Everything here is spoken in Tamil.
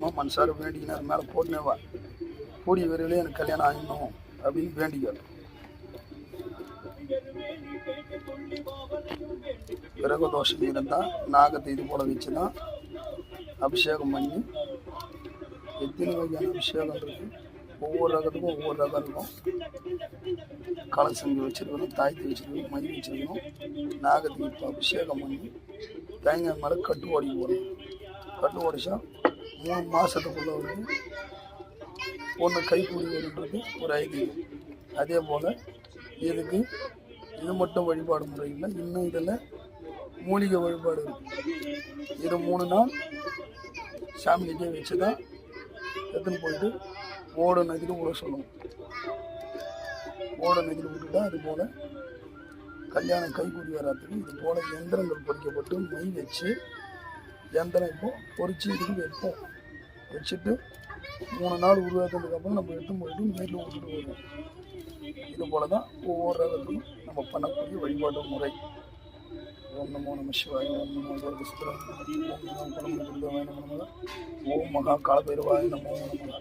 சும்மா மனசார வேண்டிக்கினார் மேலே போட்டுனேவா கூடிய விரைவிலே எனக்கு கல்யாணம் ஆகிடணும் அப்படின்னு வேண்டிக்கார். கிரக தோஷம் இருந்தால் நாகத்தை இது போல் வச்சு தான் அபிஷேகம் பண்ணி, எத்தனை வகையான அபிஷேகம் இருக்குது, ஒவ்வொரு ரகத்துக்கும் ஒவ்வொரு ரகம் இருக்கும். கலசங்கி வச்சுருக்கணும், தாய்த்தி வச்சுருக்கணும், மை வச்சுருக்கணும். நாகத்துக்கு இப்போ அபிஷேகம் பண்ணி தேங்காய் மேலே கட்டு ஓடி போடணும். கட்டு ஓடிச்சா 3 மாதத்துக்குள்ளே வந்து ஒன்று கைக்கூடி வருன்றது ஒரு ஐதீகம். அதே போல் இதுக்கு இது மட்டும் வழிபாடு முறை இல்லை, இன்னும் இதில் மூலிகை வழிபாடு இருக்குது. இது 3 நாள் சாமிகிட்டே வச்சு தான் எடுத்துன்னு போயிட்டு ஓட நதியில் விட சொல்லணும். ஓட நதியில் விட்டுட்டா அது போல் கல்யாணம் கைக்கூடி வராதுக்கு இது போல் எந்திரங்கள் பொறிக்கப்பட்டு மை வச்சு எந்திரம் இப்போ பொறிச்சு இதுக்கு வைப்போம். வச்சுட்டு 3 நாள் உருவாக்குறதுக்கப்புறம் நம்ம எடுத்து போயிட்டு நீரில் விட்டுட்டு வருவோம். இது போல் தான் ஒவ்வொரு ரகத்துக்கும் நம்ம பண்ணக்கூடிய வழிபாட்டு முறை. ஓம் நமோ நம சிவாய, ஓம் நமோ துர்கசுத்ராய, ஓம் நமோ பரம துர்காய நம, ஓம் மகா காலபைரவாய நமோ நம.